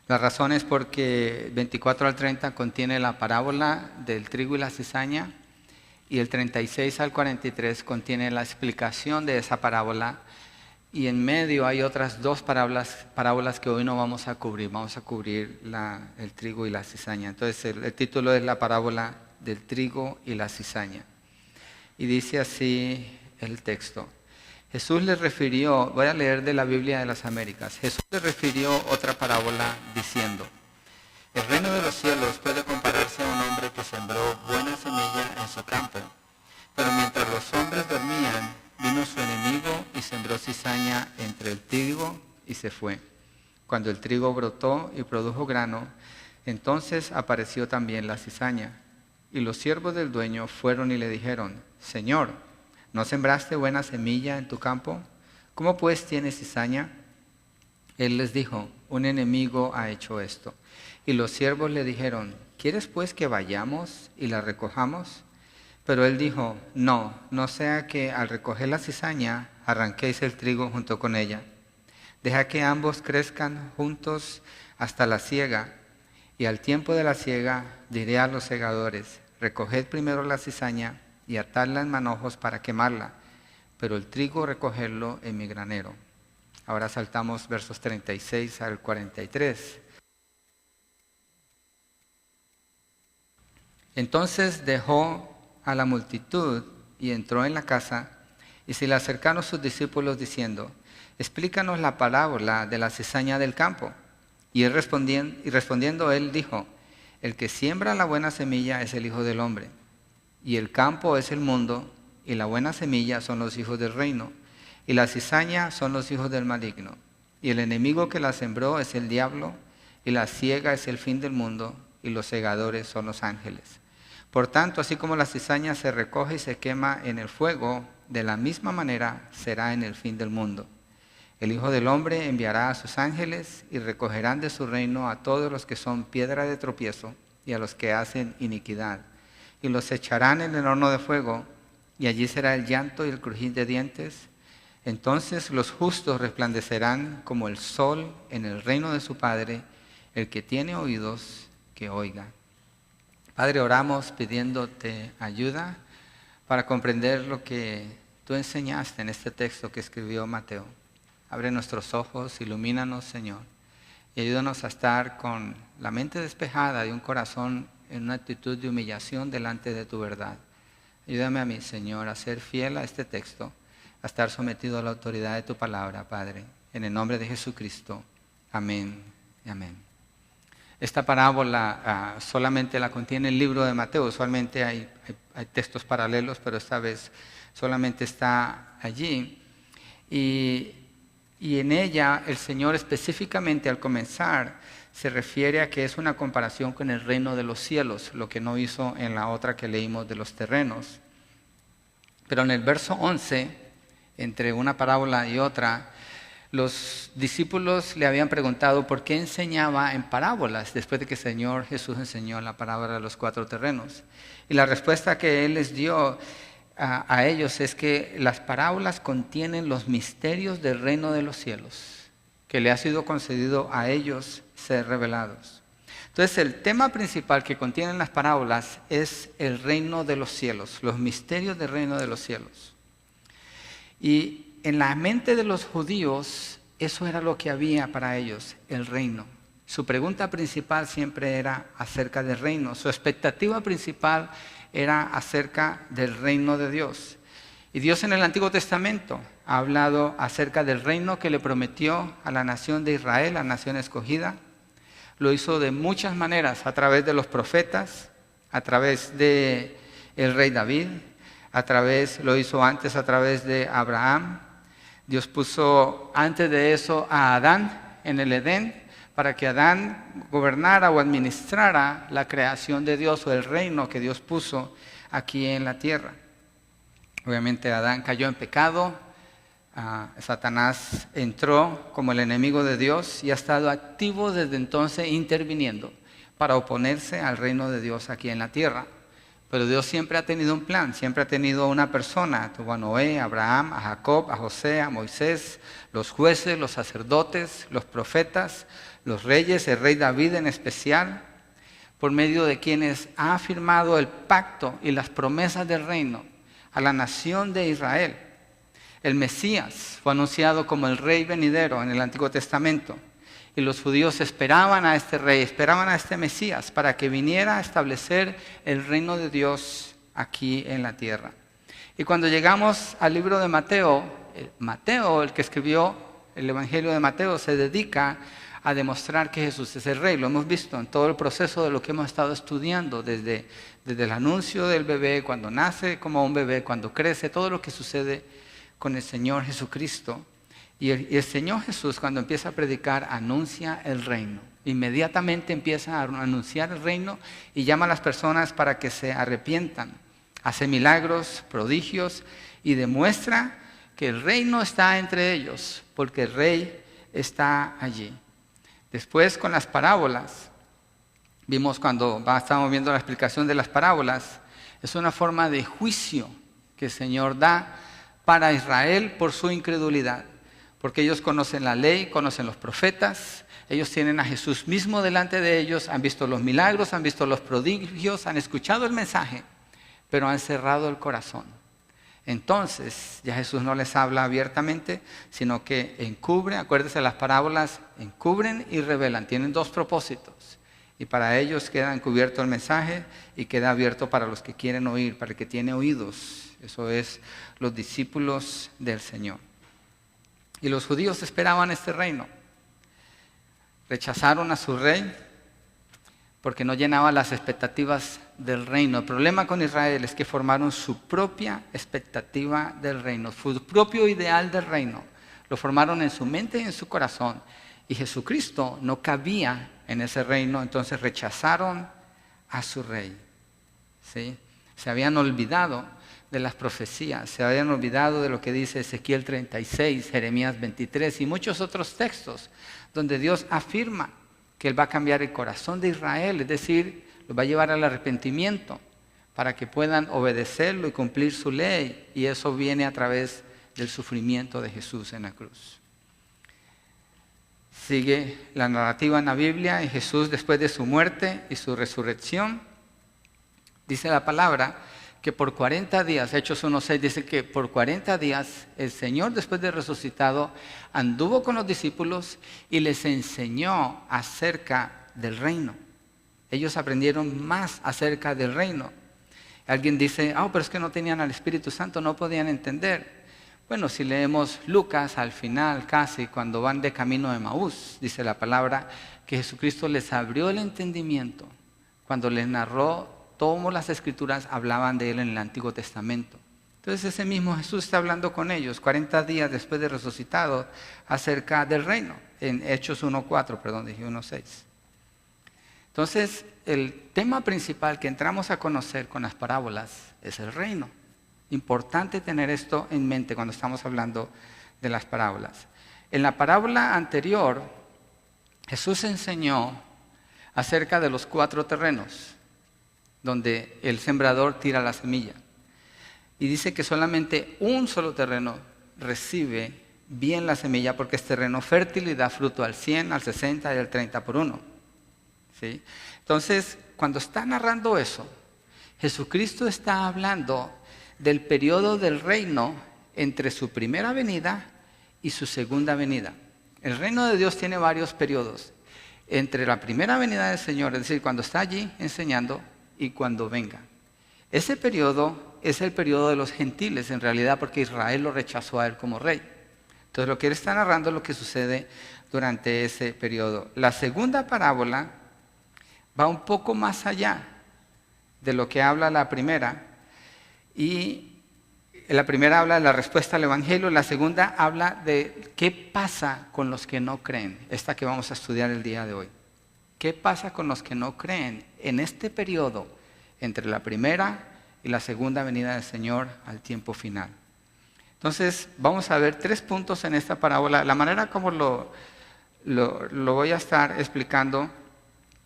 La razón es porque 24 al 30 contiene la parábola del trigo y la cizaña, y el 36 al 43 contiene la explicación de esa parábola, y en medio hay otras dos parábolas que hoy no vamos a cubrir. Vamos a cubrir el trigo y la cizaña. Entonces el título es la parábola del trigo y la cizaña. Y dice así el texto. Jesús le refirió, voy a leer de la Biblia de las Américas. Jesús le refirió otra parábola diciendo: el reino de los cielos puede compararse a un hombre que sembró buena semilla en su campo. Pero mientras los hombres dormían, vino su enemigo y sembró cizaña entre el trigo y se fue. Cuando el trigo brotó y produjo grano, entonces apareció también la cizaña. Y los siervos del dueño fueron y le dijeron: Señor, ¿no sembraste buena semilla en tu campo? ¿Cómo pues tienes cizaña? Él les dijo: un enemigo ha hecho esto. Y los siervos le dijeron: ¿quieres pues que vayamos y la recojamos? Pero él dijo: no sea que al recoger la cizaña arranquéis el trigo junto con ella. Deja que ambos crezcan juntos hasta la siega, y al tiempo de la siega diré a los segadores: recoged primero la cizaña y atadla en manojos para quemarla, pero el trigo recogedlo en mi granero. Ahora saltamos versos 36 al 43. Entonces dejó a la multitud y entró en la casa, y se le acercaron sus discípulos diciendo: explícanos la parábola de la cizaña del campo. Y respondiendo él dijo: el que siembra la buena semilla es el Hijo del Hombre, y el campo es el mundo, y la buena semilla son los hijos del reino, y la cizaña son los hijos del maligno. Y el enemigo que la sembró es el diablo, y la siega es el fin del mundo, y los segadores son los ángeles. Por tanto, así como la cizaña se recoge y se quema en el fuego, de la misma manera será en el fin del mundo. El Hijo del Hombre enviará a sus ángeles y recogerán de su reino a todos los que son piedra de tropiezo y a los que hacen iniquidad, y los echarán en el horno de fuego, y allí será el llanto y el crujir de dientes. Entonces los justos resplandecerán como el sol en el reino de su Padre. El que tiene oídos, que oiga. Padre, oramos pidiéndote ayuda para comprender lo que tú enseñaste en este texto que escribió Mateo. Abre nuestros ojos, ilumínanos, Señor, y ayúdanos a estar con la mente despejada y un corazón en una actitud de humillación delante de tu verdad. Ayúdame a mí, Señor, a ser fiel a este texto, a estar sometido a la autoridad de tu palabra, Padre. En el nombre de Jesucristo. Amén y amén. Esta parábola solamente la contiene el libro de Mateo. Usualmente hay textos paralelos, pero esta vez solamente está allí. Y en ella el Señor específicamente al comenzar se refiere a que es una comparación con el reino de los cielos, lo que no hizo en la otra que leímos de los terrenos. Pero en el verso 11, entre una parábola y otra, los discípulos le habían preguntado por qué enseñaba en parábolas después de que el Señor Jesús enseñó la parábola de los 4 terrenos. Y la respuesta que Él les dio a ellos es que las parábolas contienen los misterios del reino de los cielos, que le ha sido concedido a ellos ser revelados. Entonces el tema principal que contienen las parábolas es el reino de los cielos, los misterios del reino de los cielos. Y en la mente de los judíos, eso era lo que había para ellos, el reino. Su pregunta principal siempre era acerca del reino. Su expectativa principal era acerca del reino de Dios. Y Dios en el Antiguo Testamento ha hablado acerca del reino que le prometió a la nación de Israel, la nación escogida. Lo hizo de muchas maneras, a través de los profetas, a través de el rey David, lo hizo antes a través de Abraham. Dios puso antes de eso a Adán en el Edén para que Adán gobernara o administrara la creación de Dios o el reino que Dios puso aquí en la tierra. Obviamente Adán cayó en pecado, Satanás entró como el enemigo de Dios y ha estado activo desde entonces interviniendo para oponerse al reino de Dios aquí en la tierra. Pero Dios siempre ha tenido un plan, siempre ha tenido una persona. Tuvo a Noé, a Abraham, a Jacob, a José, a Moisés, los jueces, los sacerdotes, los profetas, los reyes, el rey David en especial, por medio de quienes ha firmado el pacto y las promesas del reino a la nación de Israel. El Mesías fue anunciado como el rey venidero en el Antiguo Testamento. Y los judíos esperaban a este rey, esperaban a este Mesías para que viniera a establecer el reino de Dios aquí en la tierra. Y cuando llegamos al libro de Mateo, el que escribió el Evangelio de Mateo, se dedica a demostrar que Jesús es el rey. Lo hemos visto en todo el proceso de lo que hemos estado estudiando, desde el anuncio del bebé, cuando nace como un bebé, cuando crece, todo lo que sucede con el Señor Jesucristo. Y el Señor Jesús, cuando empieza a predicar, anuncia el reino. Inmediatamente empieza a anunciar el reino y llama a las personas para que se arrepientan. Hace milagros, prodigios y demuestra que el reino está entre ellos, porque el rey está allí. Después, con las parábolas, vimos cuando estábamos viendo la explicación de las parábolas, es una forma de juicio que el Señor da para Israel por su incredulidad. Porque ellos conocen la ley, conocen los profetas, ellos tienen a Jesús mismo delante de ellos, han visto los milagros, han visto los prodigios, han escuchado el mensaje, pero han cerrado el corazón. Entonces, ya Jesús no les habla abiertamente, sino que encubre, acuérdense las parábolas, encubren y revelan, tienen dos propósitos. Y para ellos queda encubierto el mensaje y queda abierto para los que quieren oír, para el que tiene oídos. Eso es los discípulos del Señor. Y los judíos esperaban este reino. Rechazaron a su rey porque no llenaba las expectativas del reino. El problema con Israel es que formaron su propia expectativa del reino, su propio ideal del reino. Lo formaron en su mente y en su corazón. Y Jesucristo no cabía en ese reino, entonces rechazaron a su rey. ¿Sí? Se habían olvidado de las profecías, se habían olvidado de lo que dice Ezequiel 36, Jeremías 23 y muchos otros textos donde Dios afirma que Él va a cambiar el corazón de Israel, es decir, los va a llevar al arrepentimiento para que puedan obedecerlo y cumplir su ley, y eso viene a través del sufrimiento de Jesús en la cruz. Sigue la narrativa en la Biblia y Jesús, después de su muerte y su resurrección, dice la palabra que por 40 días, Hechos 1:6 dice que por 40 días el Señor, después de resucitado, anduvo con los discípulos y les enseñó acerca del reino. Ellos aprendieron más acerca del reino. Alguien dice, pero es que no tenían al Espíritu Santo, no podían entender. Bueno, si leemos Lucas, al final casi, cuando van de camino de Emaús, dice la palabra que Jesucristo les abrió el entendimiento cuando les narró cómo las Escrituras hablaban de Él en el Antiguo Testamento. Entonces ese mismo Jesús está hablando con ellos 40 días después de resucitado acerca del reino, en Hechos 1:6. Entonces el tema principal que entramos a conocer con las parábolas es el reino. Importante tener esto en mente cuando estamos hablando de las parábolas. En la parábola anterior, Jesús enseñó acerca de los 4 terrenos donde el sembrador tira la semilla. Y dice que solamente un solo terreno recibe bien la semilla porque es terreno fértil y da fruto al 100, al 60 y al 30 por uno. ¿Sí? Entonces, cuando está narrando eso, Jesucristo está hablando del periodo del reino entre su primera venida y su segunda venida. El reino de Dios tiene varios periodos. Entre la primera venida del Señor, es decir, cuando está allí enseñando, y cuando venga. Ese periodo es el periodo de los gentiles, en realidad, porque Israel lo rechazó a Él como rey. Entonces, lo que Él está narrando es lo que sucede durante ese periodo. La segunda parábola va un poco más allá de lo que habla la primera. Y la primera habla de la respuesta al Evangelio, la segunda habla de qué pasa con los que no creen, esta que vamos a estudiar el día de hoy. ¿Qué pasa con los que no creen en este periodo entre la primera y la segunda venida del Señor al tiempo final? Entonces, vamos a ver 3 puntos en esta parábola. La manera como lo voy a estar explicando,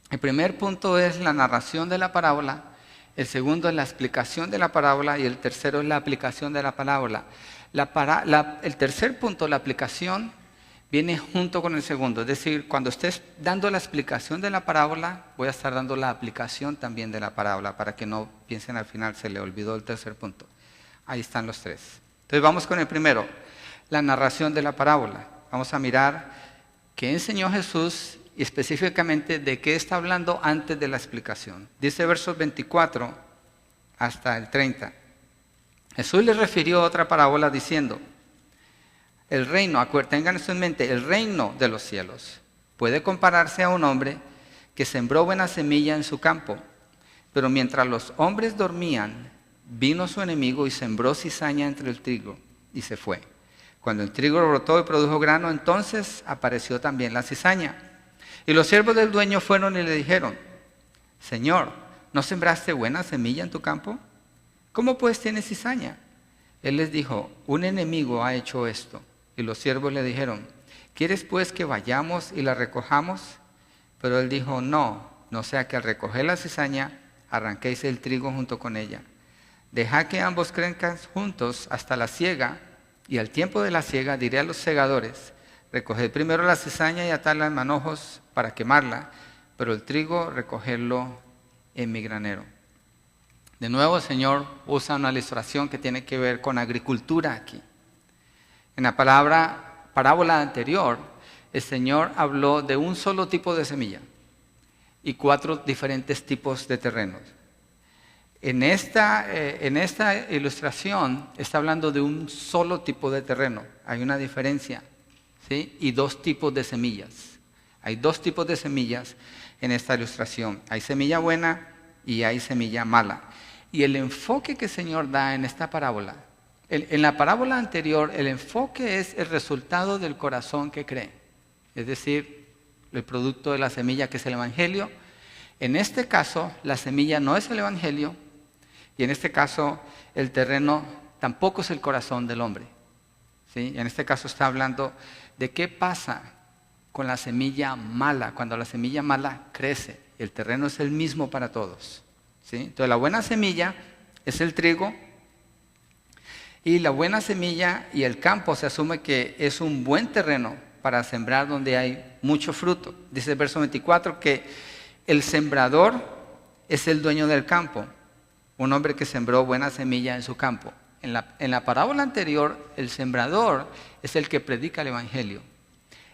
el primer punto es la narración de la parábola, el segundo es la explicación de la parábola y el tercero es la aplicación de la parábola. El tercer punto, la aplicación, viene junto con el segundo. Es decir, cuando estés dando la explicación de la parábola, voy a estar dando la aplicación también de la parábola para que no piensen al final, se le olvidó el tercer punto. Ahí están los tres. Entonces vamos con el primero, la narración de la parábola. Vamos a mirar qué enseñó Jesús y específicamente de qué está hablando antes de la explicación. Dice versos 24 hasta el 30. Jesús les refirió otra parábola diciendo, el reino, tengan esto en mente, el reino de los cielos puede compararse a un hombre que sembró buena semilla en su campo, pero mientras los hombres dormían, vino su enemigo y sembró cizaña entre el trigo y se fue. Cuando el trigo brotó y produjo grano, entonces apareció también la cizaña. Y los siervos del dueño fueron y le dijeron, Señor, ¿no sembraste buena semilla en tu campo? ¿Cómo pues tienes cizaña? Él les dijo, un enemigo ha hecho esto. Y los siervos le dijeron, ¿quieres pues que vayamos y la recojamos? Pero él dijo, no sea que al recoger la cizaña, arranquéis el trigo junto con ella. Dejad que ambos crezcan juntos hasta la siega, y al tiempo de la siega diré a los segadores, recoged primero la cizaña y atadla en manojos para quemarla, pero el trigo recogerlo en mi granero. De nuevo el Señor usa una ilustración que tiene que ver con agricultura aquí. En la parábola anterior, el Señor habló de un solo tipo de semilla y 4 diferentes tipos de terrenos. En esta ilustración está hablando de un solo tipo de terreno. Hay una diferencia, ¿sí? Y 2 tipos de semillas. Hay 2 tipos de semillas en esta ilustración. Hay semilla buena y hay semilla mala. Y el enfoque que el Señor da en esta parábola, en la parábola anterior, el enfoque es el resultado del corazón que cree. Es decir, el producto de la semilla que es el Evangelio. En este caso, la semilla no es el Evangelio. Y en este caso, el terreno tampoco es el corazón del hombre. ¿Sí? En este caso está hablando de qué pasa con la semilla mala, cuando la semilla mala crece. El terreno es el mismo para todos. ¿Sí? Entonces la buena semilla es el trigo, y la buena semilla y el campo se asume que es un buen terreno para sembrar donde hay mucho fruto. Dice el verso 24 que el sembrador es el dueño del campo, un hombre que sembró buena semilla en su campo. En la parábola anterior, el sembrador es el que predica el Evangelio.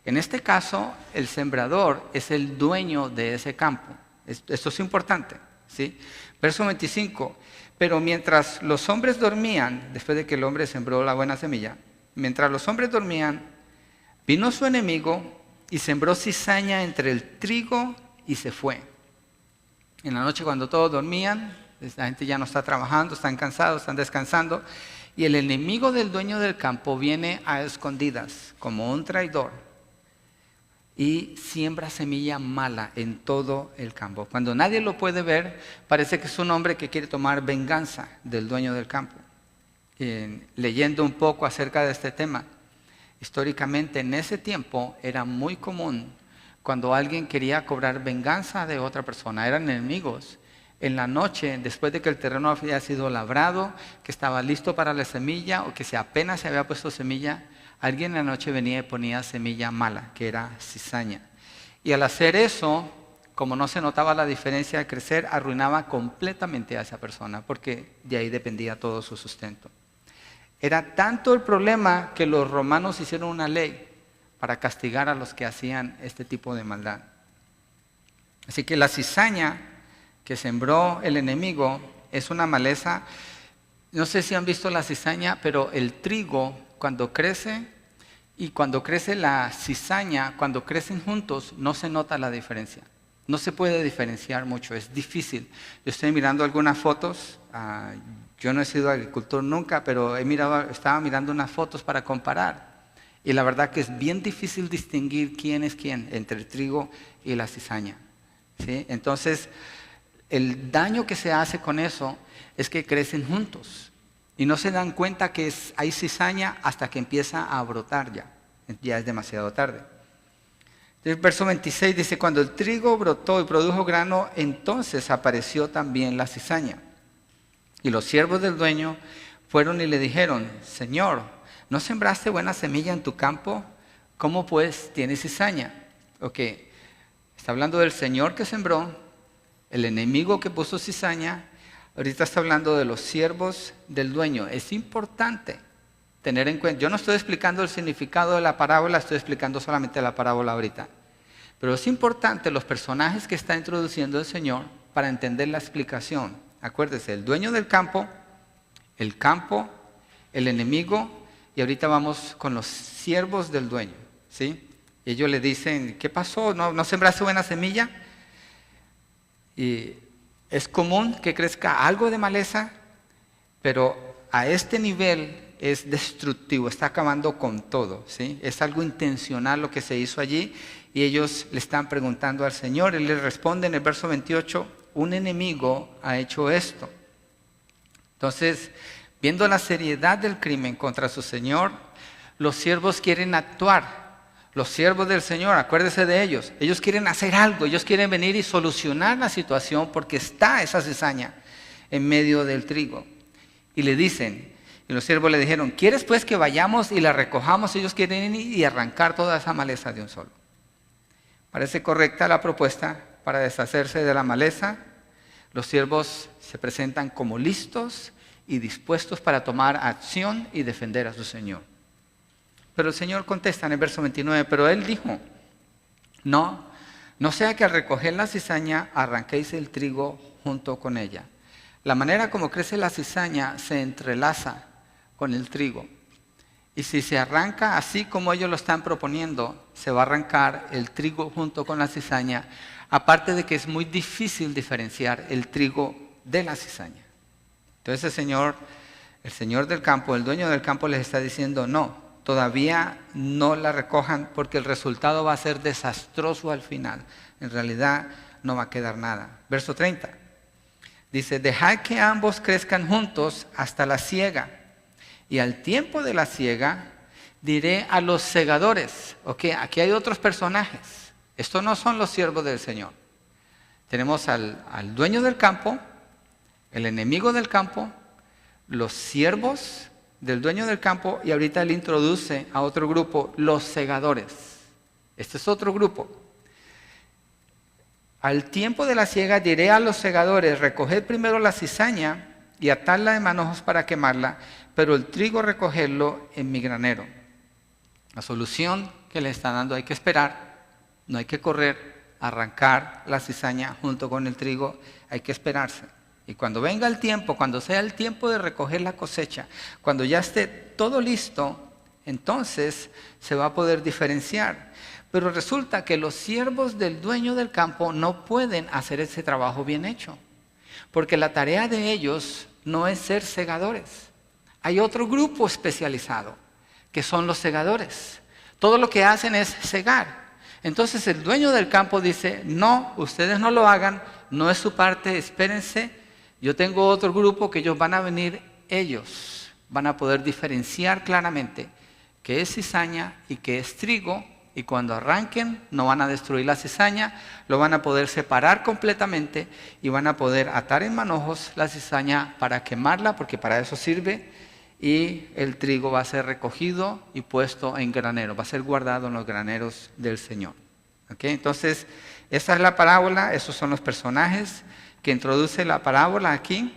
En este caso, el sembrador es el dueño de ese campo. Esto es importante, ¿sí? Verso 25, pero mientras los hombres dormían, después de que el hombre sembró la buena semilla, mientras los hombres dormían, vino su enemigo y sembró cizaña entre el trigo y se fue. En la noche cuando todos dormían, la gente ya no está trabajando, están cansados, están descansando, y el enemigo del dueño del campo viene a escondidas como un traidor y siembra semilla mala en todo el campo. Cuando nadie lo puede ver, parece que es un hombre que quiere tomar venganza del dueño del campo. Leyendo un poco acerca de este tema, históricamente en ese tiempo era muy común cuando alguien quería cobrar venganza de otra persona, eran enemigos. En la noche, después de que el terreno había sido labrado, que estaba listo para la semilla o que apenas se había puesto semilla, alguien en la noche venía y ponía semilla mala, que era cizaña. Y al hacer eso, como no se notaba la diferencia de crecer, arruinaba completamente a esa persona, porque de ahí dependía todo su sustento. Era tanto el problema que los romanos hicieron una ley para castigar a los que hacían este tipo de maldad. Así que la cizaña que sembró el enemigo es una maleza. No sé si han visto la cizaña, pero el trigo cuando crece y cuando crece la cizaña, cuando crecen juntos, no se nota la diferencia. No se puede diferenciar mucho, es difícil. Yo estoy mirando algunas fotos, yo no he sido agricultor nunca, pero estaba mirando unas fotos para comparar. Y la verdad que es bien difícil distinguir quién es quién entre el trigo y la cizaña. ¿Sí? Entonces, el daño que se hace con eso es que crecen juntos. Y no se dan cuenta que hay cizaña hasta que empieza a brotar ya. Ya es demasiado tarde. El verso 26 dice, cuando el trigo brotó y produjo grano, entonces apareció también la cizaña. Y los siervos del dueño fueron y le dijeron: Señor, ¿no sembraste buena semilla en tu campo? ¿Cómo pues tienes cizaña? Ok, está hablando del Señor que sembró, el enemigo que puso cizaña. Ahorita está hablando de los siervos del dueño. Es importante tener en cuenta, yo no estoy explicando el significado de la parábola, estoy explicando solamente la parábola ahorita. Pero es importante los personajes que está introduciendo el Señor para entender la explicación. Acuérdese, el dueño del campo, el enemigo, y ahorita vamos con los siervos del dueño, ¿sí? Ellos le dicen: ¿qué pasó? ¿No sembraste buena semilla? Y es común que crezca algo de maleza, pero a este nivel es destructivo, está acabando con todo, ¿sí? Es algo intencional lo que se hizo allí, y ellos le están preguntando al Señor. Él les responde en el verso 28, un enemigo ha hecho esto. Entonces, viendo la seriedad del crimen contra su Señor, los siervos quieren actuar. Los siervos del Señor, acuérdese de ellos, ellos quieren hacer algo, ellos quieren venir y solucionar la situación porque está esa cizaña en medio del trigo. Y le dicen, y los siervos le dijeron: ¿quieres pues que vayamos y la recojamos? Ellos quieren ir y arrancar toda esa maleza de un solo. Parece correcta la propuesta para deshacerse de la maleza. Los siervos se presentan como listos y dispuestos para tomar acción y defender a su Señor. Pero el Señor contesta en el verso 29, pero Él dijo: no sea que al recoger la cizaña arranquéis el trigo junto con ella. La manera como crece la cizaña se entrelaza con el trigo. Y si se arranca así como ellos lo están proponiendo, se va a arrancar el trigo junto con la cizaña, aparte de que es muy difícil diferenciar el trigo de la cizaña. Entonces el Señor del campo, el dueño del campo les está diciendo: no, todavía no la recojan porque el resultado va a ser desastroso al final. En realidad no va a quedar nada. Verso 30. Dice: dejad que ambos crezcan juntos hasta la siega. Y al tiempo de la siega diré a los segadores. Ok, aquí hay otros personajes. Estos no son los siervos del Señor. Tenemos al dueño del campo, el enemigo del campo, los siervos del dueño del campo, y ahorita él introduce a otro grupo, los segadores. Este es otro grupo. Al tiempo de la siega diré a los segadores: recoged primero la cizaña y atadla de manojos para quemarla, pero el trigo recogerlo en mi granero. La solución que le está dando: hay que esperar, no hay que correr, arrancar la cizaña junto con el trigo, hay que esperarse. Y cuando venga el tiempo, cuando sea el tiempo de recoger la cosecha, cuando ya esté todo listo, entonces se va a poder diferenciar. Pero resulta que los siervos del dueño del campo no pueden hacer ese trabajo bien hecho, porque la tarea de ellos no es ser segadores. Hay otro grupo especializado, que son los segadores. Todo lo que hacen es segar. Entonces el dueño del campo dice: no, ustedes no lo hagan, no es su parte, espérense. Yo tengo otro grupo que ellos van a venir, ellos van a poder diferenciar claramente qué es cizaña y qué es trigo, y cuando arranquen no van a destruir la cizaña, lo van a poder separar completamente y van a poder atar en manojos la cizaña para quemarla, porque para eso sirve, y el trigo va a ser recogido y puesto en granero, va a ser guardado en los graneros del Señor. ¿Okay? Entonces, esa es la parábola, esos son los personajes que introduce la parábola aquí,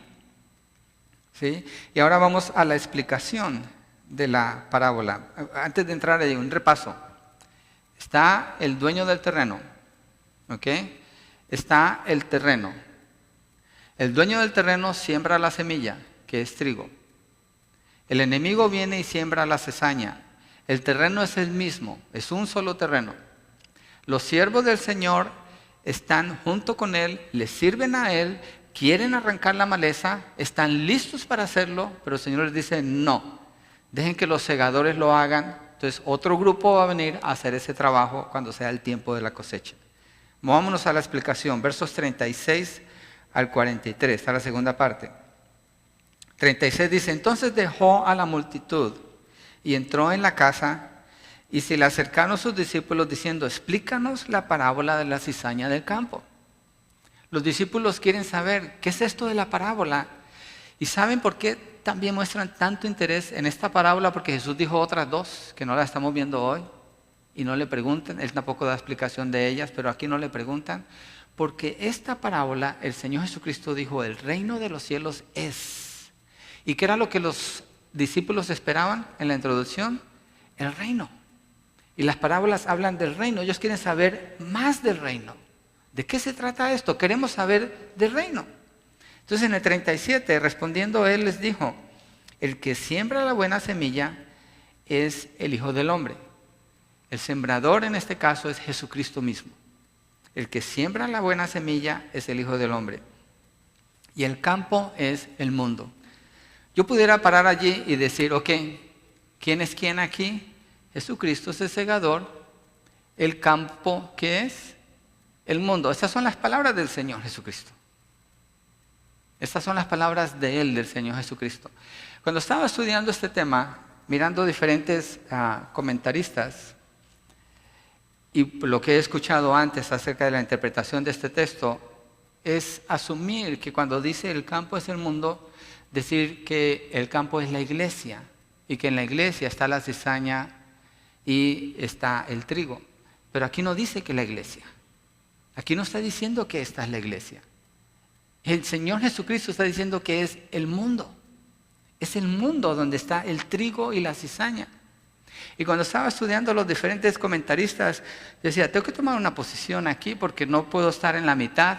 ¿sí? Y ahora vamos a la explicación de la parábola. Antes de entrar ahí, un repaso. Está el dueño del terreno, ¿ok? Está el terreno. El dueño del terreno siembra la semilla, que es trigo. El enemigo viene y siembra la cizaña. El terreno es el mismo, es un solo terreno. Los siervos del Señor están junto con Él, le sirven a Él, quieren arrancar la maleza, están listos para hacerlo, pero el Señor les dice: no, dejen que los segadores lo hagan. Entonces otro grupo va a venir a hacer ese trabajo cuando sea el tiempo de la cosecha. Movámonos a la explicación, versos 36 al 43, está la segunda parte. 36 dice: entonces dejó a la multitud y entró en la casa, y se le acercaron sus discípulos diciendo: explícanos la parábola de la cizaña del campo. Los discípulos quieren saber qué es esto de la parábola, ¿Y saben por qué también muestran tanto interés en esta parábola? Porque Jesús dijo otras dos que no las estamos viendo hoy y no le preguntan. Él tampoco da explicación de ellas, pero aquí no le preguntan. Porque esta parábola, el Señor Jesucristo dijo, el reino de los cielos es. ¿Y qué era lo que los discípulos esperaban en la introducción? El reino. Y las parábolas hablan del reino. Ellos quieren saber más del reino. ¿De qué se trata esto? Queremos saber del reino. Entonces en el 37, respondiendo él les dijo, el que siembra la buena semilla es el Hijo del Hombre. El sembrador en este caso es Jesucristo mismo. El que siembra la buena semilla es el Hijo del Hombre. Y el campo es el mundo. Yo pudiera parar allí y decir, ok, ¿quién es quién aquí? Jesucristo es el segador. El campo, ¿qué es? El mundo. Estas son las palabras del Señor Jesucristo. Estas son las palabras de Él, del Señor Jesucristo. Cuando estaba estudiando este tema, mirando diferentes comentaristas, y lo que he escuchado antes acerca de la interpretación de este texto, es asumir que cuando dice el campo es el mundo, decir que el campo es la iglesia, y que en la iglesia está la cizaña y está el trigo. Pero aquí no dice que la iglesia. Aquí no está diciendo que esta es la iglesia. El Señor Jesucristo está diciendo que es el mundo. Es el mundo donde está el trigo y la cizaña. Y cuando estaba estudiando los diferentes comentaristas, decía, tengo que tomar una posición aquí porque no puedo estar en la mitad,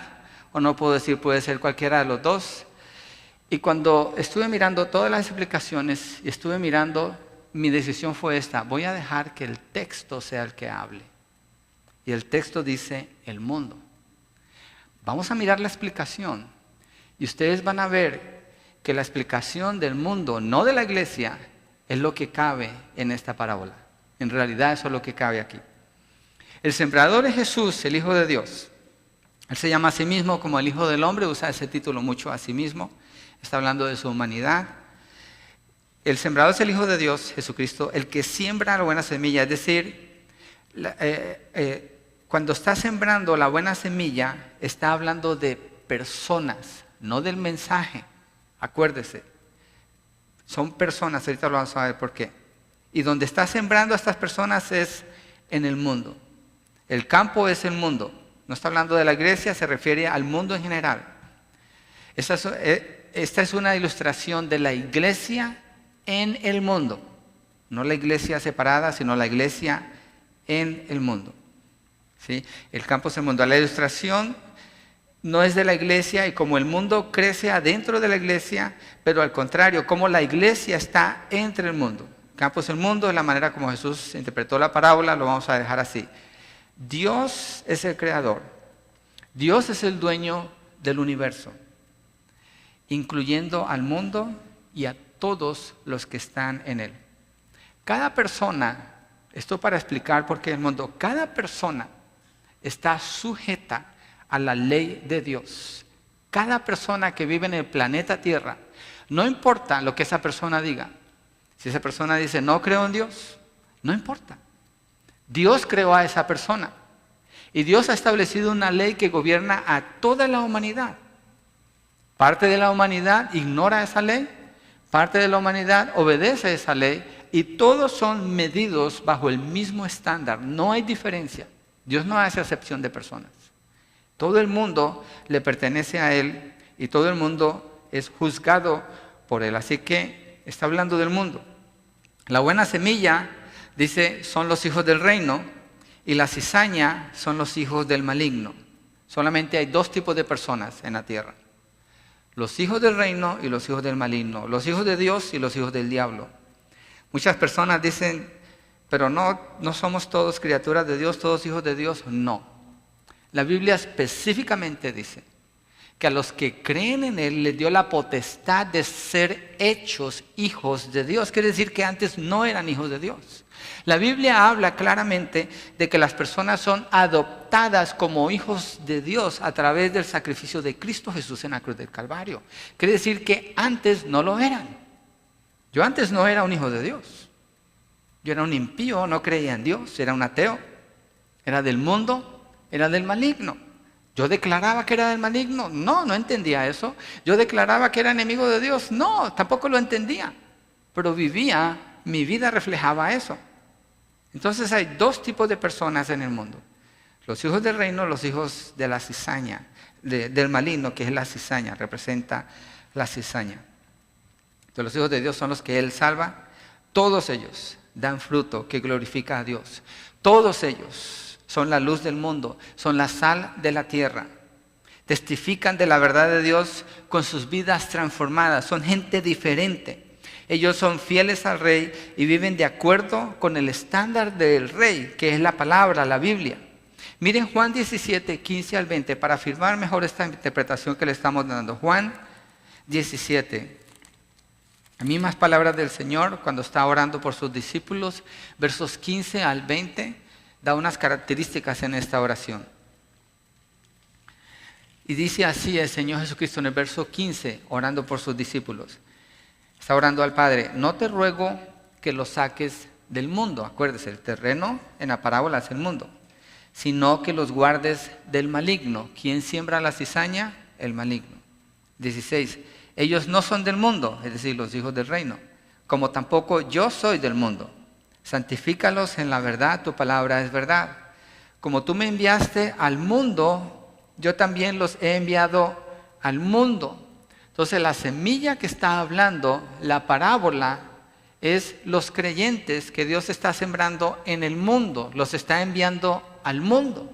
o no puedo decir puede ser cualquiera de los dos. Y cuando estuve mirando todas las explicaciones y estuve mirando, mi decisión fue esta, voy a dejar que el texto sea el que hable. Y el texto dice el mundo. Vamos a mirar la explicación y ustedes van a ver que la explicación del mundo, no de la iglesia, es lo que cabe en esta parábola. En realidad eso es lo que cabe aquí. El sembrador es Jesús, el Hijo de Dios. Él se llama a sí mismo como el Hijo del Hombre, usa ese título mucho a sí mismo. Está hablando de su humanidad. El sembrador es el Hijo de Dios, Jesucristo, el que siembra la buena semilla. Es decir, cuando está sembrando la buena semilla, está hablando de personas, no del mensaje. Acuérdese, son personas, ahorita lo vamos a ver por qué. Y donde está sembrando a estas personas es en el mundo. El campo es el mundo. No está hablando de la iglesia, se refiere al mundo en general. Esta es una ilustración de la iglesia en el mundo. No la iglesia separada, sino la iglesia en el mundo. ¿Sí? El campo es el mundo. La ilustración no es de la iglesia y como el mundo crece adentro de la iglesia, pero al contrario, como la iglesia está entre el mundo. El campo es el mundo, es la manera como Jesús interpretó la parábola, lo vamos a dejar así. Dios es el creador. Dios es el dueño del universo, incluyendo al mundo y a todos los que están en él. Cada persona, esto para explicar por qué el mundo, cada persona está sujeta a la ley de Dios. Cada persona que vive en el planeta Tierra, no importa lo que esa persona diga. Si esa persona dice, no creo en Dios, no importa. Dios creó a esa persona. Y Dios ha establecido una ley que gobierna a toda la humanidad. Parte de la humanidad ignora esa ley, parte de la humanidad obedece esa ley y todos son medidos bajo el mismo estándar. No hay diferencia. Dios no hace acepción de personas. Todo el mundo le pertenece a Él y todo el mundo es juzgado por Él. Así que está hablando del mundo. La buena semilla, dice, son los hijos del reino y la cizaña son los hijos del maligno. Solamente hay dos tipos de personas en la tierra. Los hijos del reino y los hijos del maligno. Los hijos de Dios y los hijos del diablo. Muchas personas dicen, pero no somos todos criaturas de Dios, todos hijos de Dios. No. La Biblia específicamente dice que a los que creen en Él les dio la potestad de ser hechos hijos de Dios. Quiere decir que antes no eran hijos de Dios. La Biblia habla claramente de que las personas son adoptadas como hijos de Dios a través del sacrificio de Cristo Jesús en la cruz del Calvario. Quiere decir que antes no lo eran. Yo antes no era un hijo de Dios. Yo era un impío, no creía en Dios, era un ateo, era del mundo, era del maligno. Yo declaraba que era del maligno. No, no entendía eso. Yo declaraba que era enemigo de Dios. No, tampoco lo entendía. Pero vivía, mi vida reflejaba eso. Entonces hay dos tipos de personas en el mundo. Los hijos del reino, los hijos de la cizaña, del maligno, que es la cizaña, representa la cizaña. Entonces los hijos de Dios son los que Él salva. Todos ellos dan fruto que glorifica a Dios. Todos ellos son la luz del mundo, son la sal de la tierra. Testifican de la verdad de Dios con sus vidas transformadas. Son gente diferente. Ellos son fieles al Rey y viven de acuerdo con el estándar del Rey, que es la palabra, la Biblia. Miren Juan 17, 15 al 20, para afirmar mejor esta interpretación que le estamos dando. Juan 17. Mismas palabras del Señor cuando está orando por sus discípulos, versos 15 al 20, da unas características en esta oración. Y dice así el Señor Jesucristo en el verso 15, orando por sus discípulos. Está orando al Padre: no te ruego que los saques del mundo. Acuérdese, el terreno en la parábola es el mundo. Sino que los guardes del maligno. ¿Quién siembra la cizaña? El maligno. 16. Ellos no son del mundo, es decir, los hijos del reino, como tampoco yo soy del mundo. Santifícalos en la verdad, tu palabra es verdad. Como tú me enviaste al mundo, yo también los he enviado al mundo. Entonces la semilla que está hablando la parábola es los creyentes que Dios está sembrando en el mundo, los está enviando al mundo.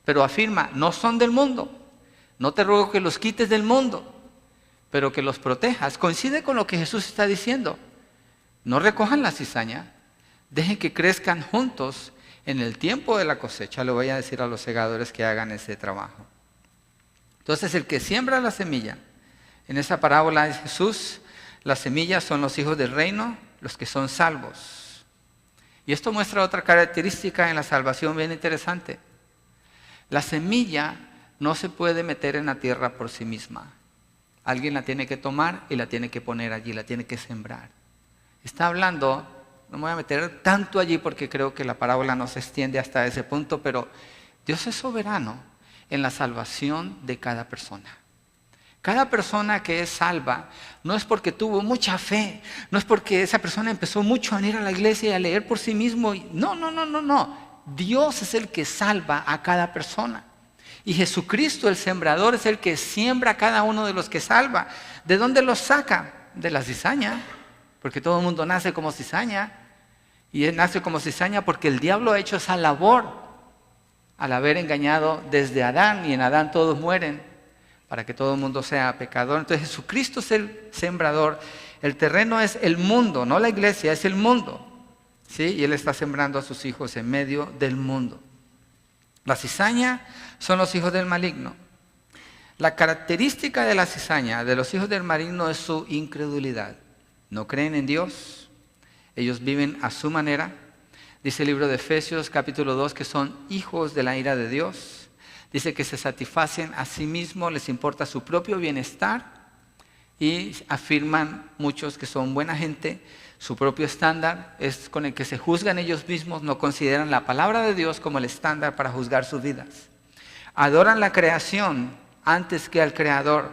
Pero afirma, no son del mundo. No te ruego que los quites del mundo, pero que los protejas. Coincide con lo que Jesús está diciendo. No recojan la cizaña, dejen que crezcan juntos. En el tiempo de la cosecha le voy a decir a los segadores que hagan ese trabajo. Entonces el que siembra la semilla, en esa parábola es Jesús. Las semillas son los hijos del reino, los que son salvos. Y esto muestra otra característica en la salvación bien interesante. La semilla no se puede meter en la tierra por sí misma. Alguien la tiene que tomar y la tiene que poner allí, la tiene que sembrar. Está hablando, no me voy a meter tanto allí porque creo que la parábola no se extiende hasta ese punto, pero Dios es soberano en la salvación de cada persona. Cada persona que es salva no es porque tuvo mucha fe, no es porque esa persona empezó mucho a ir a la iglesia y a leer por sí mismo. No. Dios es el que salva a cada persona. Y Jesucristo, el sembrador, es el que siembra a cada uno de los que salva. ¿De dónde los saca? De la cizaña, porque todo el mundo nace como cizaña. Y él nace como cizaña porque el diablo ha hecho esa labor al haber engañado desde Adán, y en Adán todos mueren, para que todo el mundo sea pecador. Entonces Jesucristo es el sembrador. El terreno es el mundo, no la iglesia, es el mundo. ¿Sí? Y Él está sembrando a sus hijos en medio del mundo. La cizaña son los hijos del maligno. La característica de la cizaña, de los hijos del maligno, es su incredulidad. No creen en Dios, ellos viven a su manera. Dice el libro de Efesios capítulo 2 que son hijos de la ira de Dios. Dice que se satisfacen a sí mismos, les importa su propio bienestar, y afirman muchos que son buena gente. Su propio estándar es con el que se juzgan ellos mismos, no consideran la palabra de Dios como el estándar para juzgar sus vidas. Adoran la creación antes que al Creador.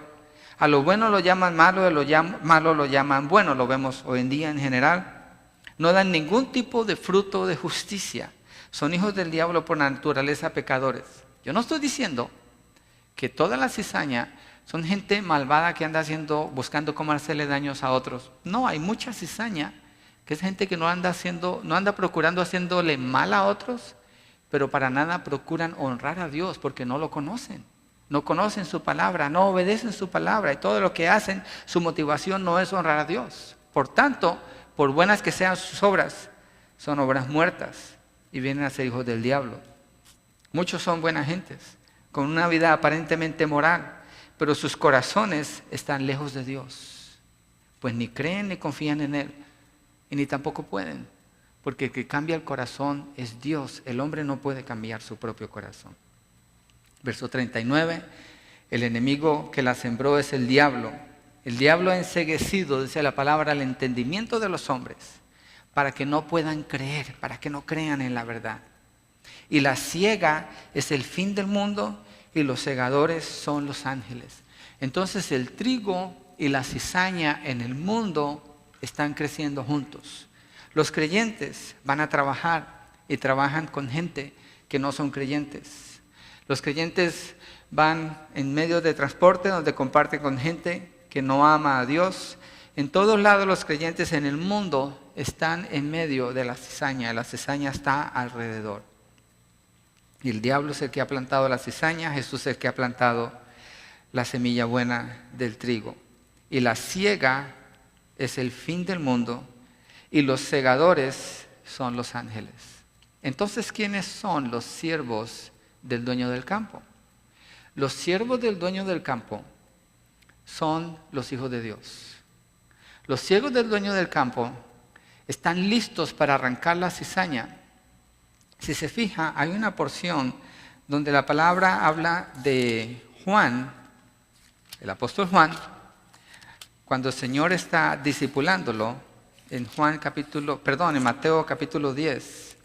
A lo bueno lo llaman malo, a lo malo lo llaman bueno, lo vemos hoy en día en general. No dan ningún tipo de fruto de justicia. Son hijos del diablo por naturaleza, pecadores. Yo no estoy diciendo que toda la cizaña son gente malvada que anda buscando cómo hacerle daños a otros. No, hay mucha cizaña que es gente que no anda procurando haciéndole mal a otros, pero para nada procuran honrar a Dios porque no lo conocen. No conocen su palabra, no obedecen su palabra, y todo lo que hacen, su motivación no es honrar a Dios. Por tanto, por buenas que sean sus obras, son obras muertas y vienen a ser hijos del diablo. Muchos son buenas gentes, con una vida aparentemente moral, pero sus corazones están lejos de Dios, pues ni creen ni confían en Él, y ni tampoco pueden, porque el que cambia el corazón es Dios. El hombre no puede cambiar su propio corazón. Verso 39, el enemigo que la sembró es el diablo. El diablo ha enceguecido, dice la palabra, el entendimiento de los hombres, para que no puedan creer, para que no crean en la verdad. Y la ciega es el fin del mundo y los segadores son los ángeles. Entonces el trigo y la cizaña en el mundo están creciendo juntos. Los creyentes van a trabajar y trabajan con gente que no son creyentes. Los creyentes van en medios de transporte donde comparten con gente que no ama a Dios. En todos lados los creyentes en el mundo están en medio de la cizaña. La cizaña está alrededor. Y el diablo es el que ha plantado la cizaña, Jesús es el que ha plantado la semilla buena del trigo. Y la siega es el fin del mundo y los segadores son los ángeles. Entonces, ¿quiénes son los siervos del dueño del campo? Los siervos del dueño del campo son los hijos de Dios. Los siervos del dueño del campo están listos para arrancar la cizaña. Si se fija, hay una porción donde la palabra habla de Juan, el apóstol Juan, cuando el Señor está discipulándolo en Mateo capítulo 10.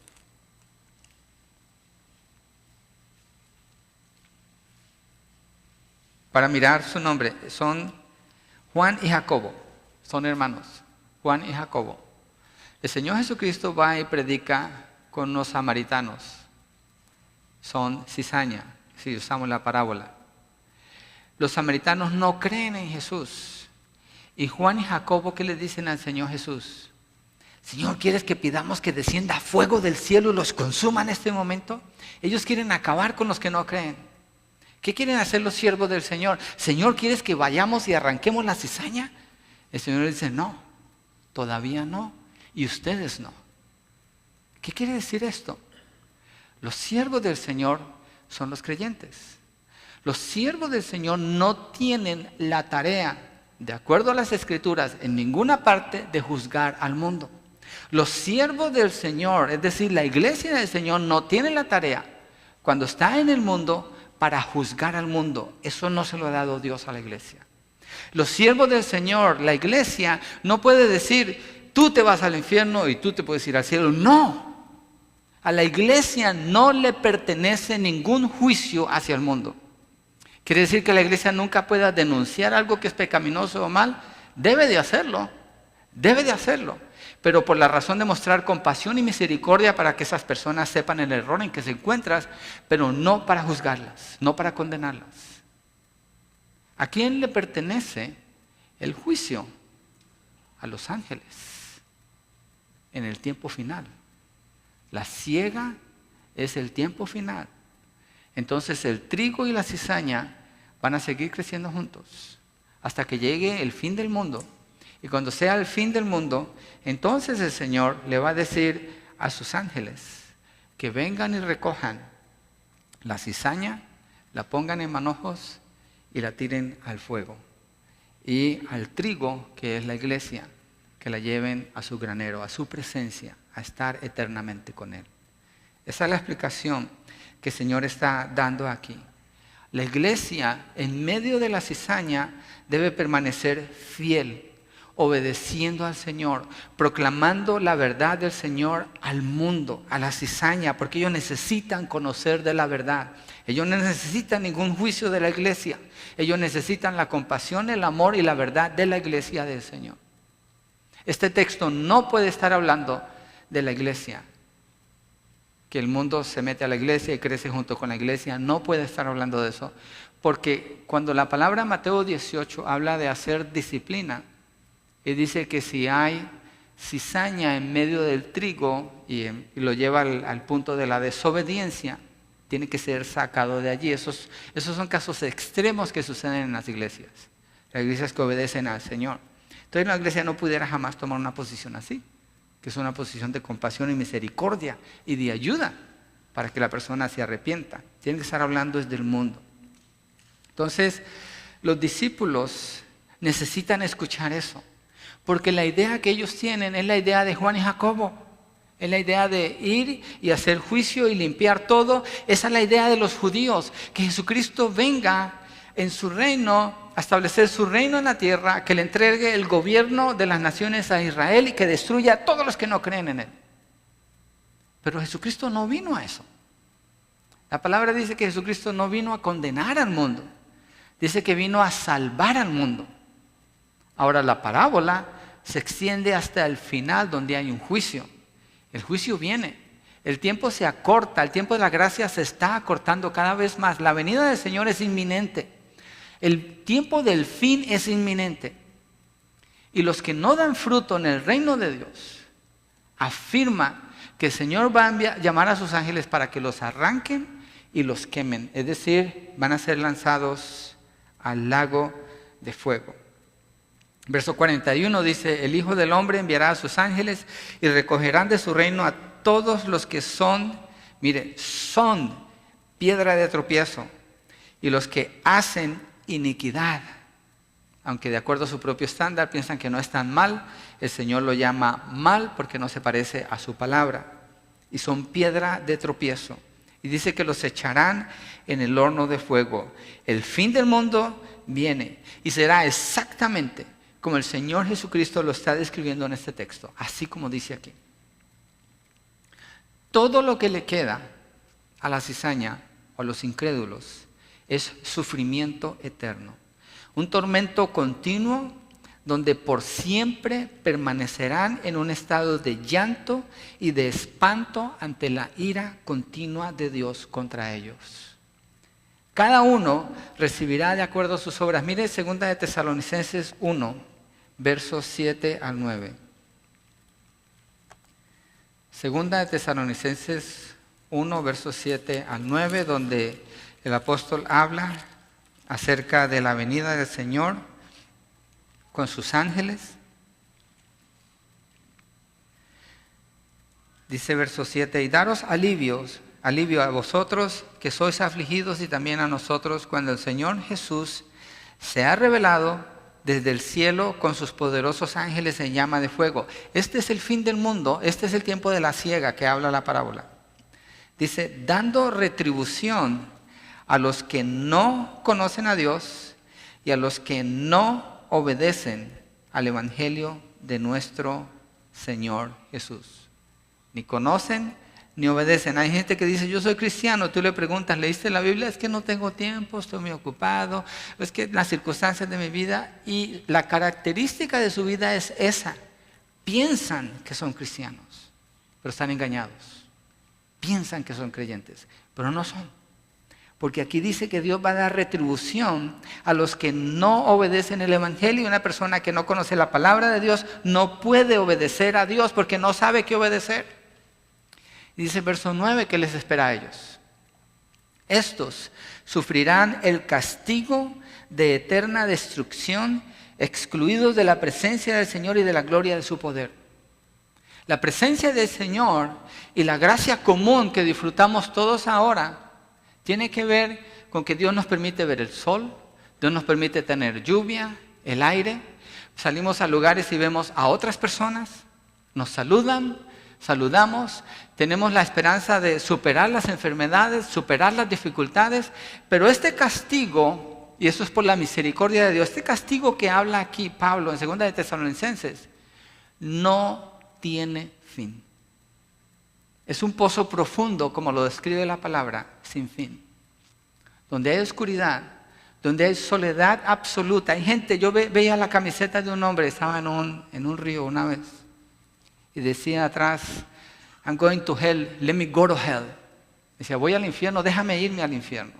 Para mirar su nombre, son Juan y Jacobo, son hermanos, Juan y Jacobo. El Señor Jesucristo va y predica con los samaritanos, son cizaña, si usamos la parábola. Los samaritanos no creen en Jesús. Y Juan y Jacobo, ¿qué le dicen al Señor Jesús? Señor, ¿quieres que pidamos que descienda fuego del cielo y los consuma en este momento? Ellos quieren acabar con los que no creen. ¿Qué quieren hacer los siervos del Señor? Señor, ¿quieres que vayamos y arranquemos la cizaña? El Señor dice, no, todavía no, y ustedes no. ¿Qué quiere decir esto? Los siervos del Señor son los creyentes. Los siervos del Señor no tienen la tarea, de acuerdo a las Escrituras, en ninguna parte de juzgar al mundo. Los siervos del Señor, es decir, la iglesia del Señor, no tiene la tarea, cuando está en el mundo, para juzgar al mundo. Eso no se lo ha dado Dios a la iglesia. Los siervos del Señor, la iglesia, no puede decir, tú te vas al infierno y tú te puedes ir al cielo. No. A la iglesia no le pertenece ningún juicio hacia el mundo. ¿Quiere decir que la iglesia nunca pueda denunciar algo que es pecaminoso o mal? Debe de hacerlo. Pero por la razón de mostrar compasión y misericordia para que esas personas sepan el error en que se encuentran, pero no para juzgarlas, no para condenarlas. ¿A quién le pertenece el juicio? A los ángeles en el tiempo final. La siega es el tiempo final. Entonces el trigo y la cizaña van a seguir creciendo juntos hasta que llegue el fin del mundo. Y cuando sea el fin del mundo, entonces el Señor le va a decir a sus ángeles que vengan y recojan la cizaña, la pongan en manojos y la tiren al fuego. Y al trigo, que es la iglesia, que la lleven a su granero, a su presencia, a estar eternamente con Él. Esa es la explicación que el Señor está dando aquí. La iglesia, en medio de la cizaña, debe permanecer fiel, obedeciendo al Señor, proclamando la verdad del Señor al mundo, a la cizaña, porque ellos necesitan conocer de la verdad. Ellos no necesitan ningún juicio de la iglesia. Ellos necesitan la compasión, el amor y la verdad de la iglesia del Señor. Este texto no puede estar hablando de la iglesia, que el mundo se mete a la iglesia y crece junto con la iglesia. No puede estar hablando de eso, porque cuando la palabra Mateo 18 habla de hacer disciplina, y dice que si hay cizaña en medio del trigo y lo lleva al punto de la desobediencia, tiene que ser sacado de allí. Esos son casos extremos que suceden en las iglesias. Las iglesias que obedecen al Señor. Entonces la iglesia no pudiera jamás tomar una posición así, que es una posición de compasión y misericordia y de ayuda para que la persona se arrepienta. Tiene que estar hablando desde el mundo. Entonces, los discípulos necesitan escuchar eso, porque la idea que ellos tienen es la idea de Juan y Jacobo. Es la idea de ir y hacer juicio y limpiar todo. Esa es la idea de los judíos, que Jesucristo venga en su reino, a establecer su reino en la tierra, que le entregue el gobierno de las naciones a Israel y que destruya a todos los que no creen en Él. Pero Jesucristo no vino a eso. La palabra dice que Jesucristo no vino a condenar al mundo. Dice que vino a salvar al mundo. Ahora la parábola se extiende hasta el final donde hay un juicio. El juicio viene. El tiempo se acorta. El tiempo de la gracia se está acortando cada vez más. La venida del Señor es inminente. El tiempo del fin es inminente. Y los que no dan fruto en el reino de Dios afirma que el Señor va a llamar a sus ángeles para que los arranquen y los quemen. Es decir, van a ser lanzados al lago de fuego. Verso 41 dice, el Hijo del Hombre enviará a sus ángeles y recogerán de su reino a todos los que son piedra de tropiezo y los que hacen iniquidad. Aunque de acuerdo a su propio estándar piensan que no es tan mal, el Señor lo llama mal porque no se parece a su palabra. Y son piedra de tropiezo. Y dice que los echarán en el horno de fuego. El fin del mundo viene y será exactamente como el Señor Jesucristo lo está describiendo en este texto, así como dice aquí. Todo lo que le queda a la cizaña o a los incrédulos es sufrimiento eterno. Un tormento continuo donde por siempre permanecerán en un estado de llanto y de espanto ante la ira continua de Dios contra ellos. Cada uno recibirá de acuerdo a sus obras. Mire 2 de Tesalonicenses 1, versos 7 al 9. 2 de Tesalonicenses 1, versos 7 al 9, donde el apóstol habla acerca de la venida del Señor con sus ángeles. Dice verso 7, y daros alivio a vosotros que sois afligidos y también a nosotros cuando el Señor Jesús se ha revelado desde el cielo con sus poderosos ángeles en llama de fuego. Este es el fin del mundo, este es el tiempo de la siega que habla la parábola. Dice, dando retribución a los que no conocen a Dios y a los que no obedecen al evangelio de nuestro Señor Jesús. Ni conocen ni obedecen. Hay gente que dice, yo soy cristiano. Tú le preguntas, ¿leíste la Biblia? Es que no tengo tiempo, estoy muy ocupado. Es que las circunstancias de mi vida, y la característica de su vida es esa. Piensan que son cristianos, pero están engañados. Piensan que son creyentes, pero no son. Porque aquí dice que Dios va a dar retribución a los que no obedecen el evangelio. Una persona que no conoce la palabra de Dios no puede obedecer a Dios porque no sabe qué obedecer. Y dice verso 9 que les espera a ellos. Estos sufrirán el castigo de eterna destrucción, excluidos de la presencia del Señor y de la gloria de su poder. La presencia del Señor y la gracia común que disfrutamos todos ahora tiene que ver con que Dios nos permite ver el sol, Dios nos permite tener lluvia, el aire. Salimos a lugares y vemos a otras personas, nos saludamos, tenemos la esperanza de superar las enfermedades, superar las dificultades, pero este castigo, y eso es por la misericordia de Dios, este castigo que habla aquí Pablo en 2 de Tesalonicenses, no tiene fin. Es un pozo profundo, como lo describe la palabra, sin fin. Donde hay oscuridad, donde hay soledad absoluta. Hay gente, yo veía la camiseta de un hombre, estaba en un río una vez, y decía atrás, I'm going to hell, let me go to hell. Decía, voy al infierno, déjame irme al infierno.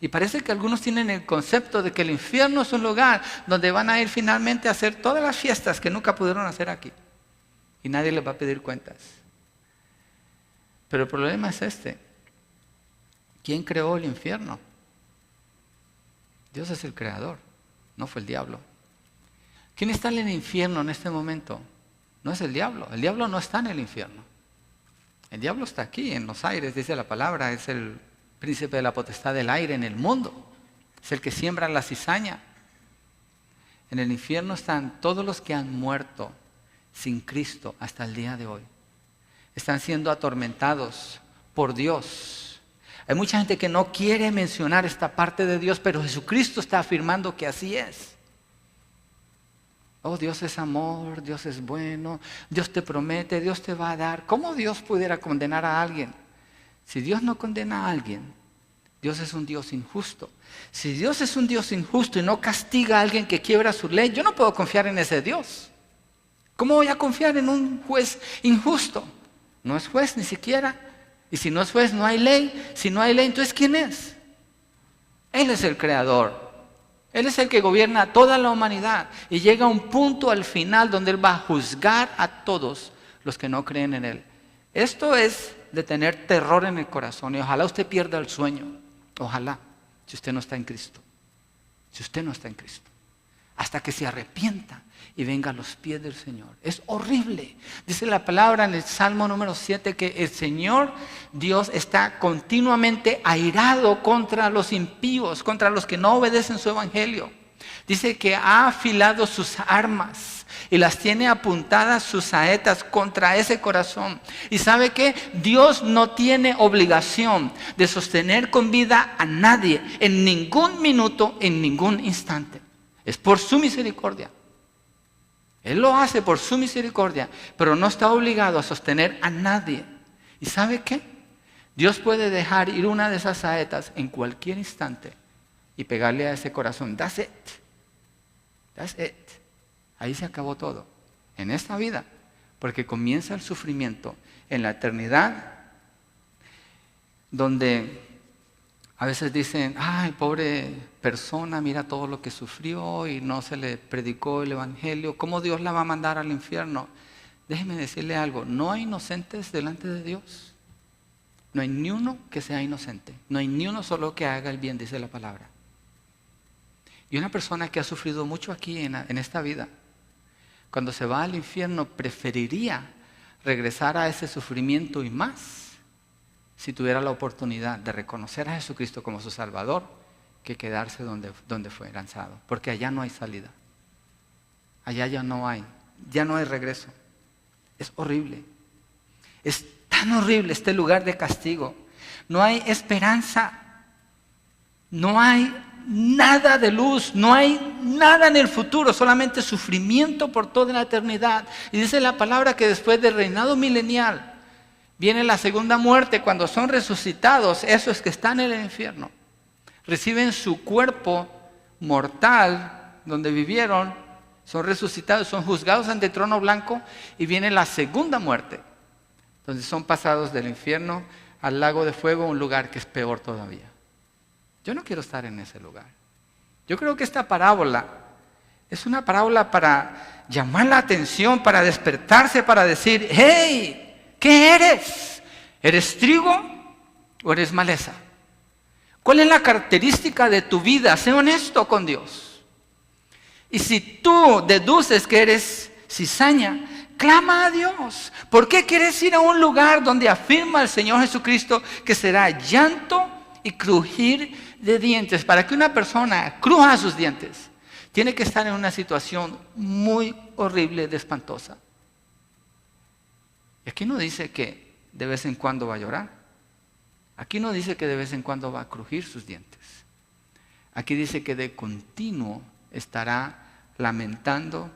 Y parece que algunos tienen el concepto de que el infierno es un lugar donde van a ir finalmente a hacer todas las fiestas que nunca pudieron hacer aquí. Y nadie les va a pedir cuentas. Pero el problema es este. ¿Quién creó el infierno? Dios es el creador, no fue el diablo. ¿Quién está en el infierno en este momento? No es el diablo no está en el infierno. El diablo está aquí, en los aires, dice la palabra, es el príncipe de la potestad del aire en el mundo. Es el que siembra la cizaña. En el infierno están todos los que han muerto sin Cristo hasta el día de hoy. Están siendo atormentados por Dios. Hay mucha gente que no quiere mencionar esta parte de Dios, pero Jesucristo está afirmando que así es. Oh, Dios es amor, Dios es bueno, Dios te promete, Dios te va a dar. ¿Cómo Dios pudiera condenar a alguien Si Dios no condena a alguien, Dios es un Dios injusto. Si Dios es un Dios injusto y no castiga a alguien que quiebra su ley, yo no puedo confiar en ese Dios. ¿Cómo voy a confiar en un juez injusto? No es juez ni siquiera. Y si no es juez, no hay ley. Si no hay ley, entonces ¿quién es? Él es el creador. Él es el que gobierna toda la humanidad. Y llega un punto al final donde Él va a juzgar a todos los que no creen en Él. Esto es de tener terror en el corazón. Y ojalá usted pierda el sueño. Ojalá, si usted no está en Cristo. Si usted no está en Cristo. Hasta que se arrepienta y venga a los pies del Señor. Es horrible. Dice la palabra en el Salmo número 7 que el Señor Dios está continuamente airado contra los impíos, contra los que no obedecen su evangelio. Dice que ha afilado sus armas y las tiene apuntadas sus saetas contra ese corazón. ¿Y sabe qué? Dios no tiene obligación de sostener con vida a nadie en ningún minuto, en ningún instante. Es por su misericordia. Él lo hace por su misericordia, pero no está obligado a sostener a nadie. ¿Y sabe qué? Dios puede dejar ir una de esas saetas en cualquier instante y pegarle a ese corazón. That's it. That's it. Ahí se acabó todo. En esta vida. Porque comienza el sufrimiento en la eternidad, donde a veces dicen, ay, pobre persona, mira todo lo que sufrió y no se le predicó el evangelio. ¿Cómo Dios la va a mandar al infierno? Déjeme decirle algo, no hay inocentes delante de Dios. No hay ni uno que sea inocente. No hay ni uno solo que haga el bien, dice la palabra. Y una persona que ha sufrido mucho aquí en esta vida, cuando se va al infierno, preferiría regresar a ese sufrimiento y más, si tuviera la oportunidad de reconocer a Jesucristo como su Salvador, que quedarse donde fue lanzado. Porque allá no hay salida. Allá ya no hay regreso. Es horrible. Es tan horrible este lugar de castigo. No hay esperanza. No hay nada de luz. No hay nada en el futuro. Solamente sufrimiento por toda la eternidad. Y dice la palabra que después del reinado milenial viene la segunda muerte. Cuando son resucitados, esos que están en el infierno, reciben su cuerpo mortal donde vivieron, son resucitados, son juzgados ante el trono blanco y viene la segunda muerte, donde son pasados del infierno al lago de fuego, un lugar que es peor todavía. Yo no quiero estar en ese lugar. Yo creo que esta parábola es una parábola para llamar la atención, para despertarse, para decir, hey, ¿qué eres? ¿Eres trigo o eres maleza? ¿Cuál es la característica de tu vida? Sé honesto con Dios. Y si tú deduces que eres cizaña, clama a Dios. ¿Por qué quieres ir a un lugar donde afirma el Señor Jesucristo que será llanto y crujir de dientes? Para que una persona cruja sus dientes, tiene que estar en una situación muy horrible, de espantosa. Y aquí no dice que de vez en cuando va a llorar. Aquí no dice que de vez en cuando va a crujir sus dientes. Aquí dice que de continuo estará lamentando,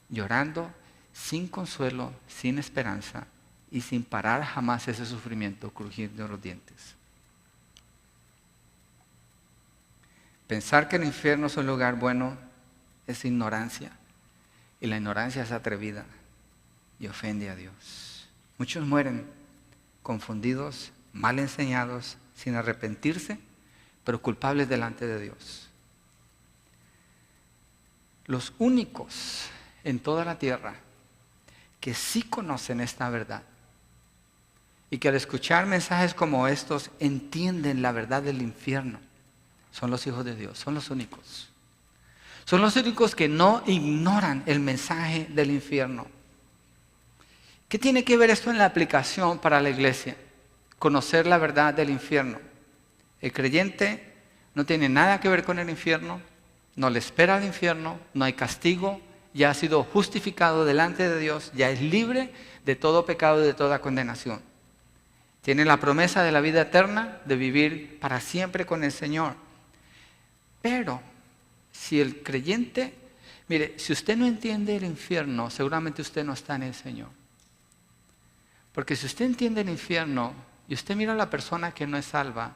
llorando, sin consuelo, sin esperanza y sin parar jamás ese sufrimiento, crujir de los dientes. Pensar que el infierno es un lugar bueno es ignorancia. Y la ignorancia es atrevida y ofende a Dios. Muchos mueren confundidos, mal enseñados, sin arrepentirse, pero culpables delante de Dios. Los únicos en toda la tierra que sí conocen esta verdad y que al escuchar mensajes como estos entienden la verdad del infierno son los hijos de Dios, son los únicos. Son los únicos que no ignoran el mensaje del infierno. ¿Qué tiene que ver esto en la aplicación para la iglesia? Conocer la verdad del infierno. El creyente no tiene nada que ver con el infierno, no le espera el infierno, no hay castigo, ya ha sido justificado delante de Dios, ya es libre de todo pecado y de toda condenación. Tiene la promesa de la vida eterna, de vivir para siempre con el Señor. Pero si el creyente, mire, si usted no entiende el infierno, seguramente usted no está en el Señor. Porque si usted entiende el infierno, y usted mira a la persona que no es salva,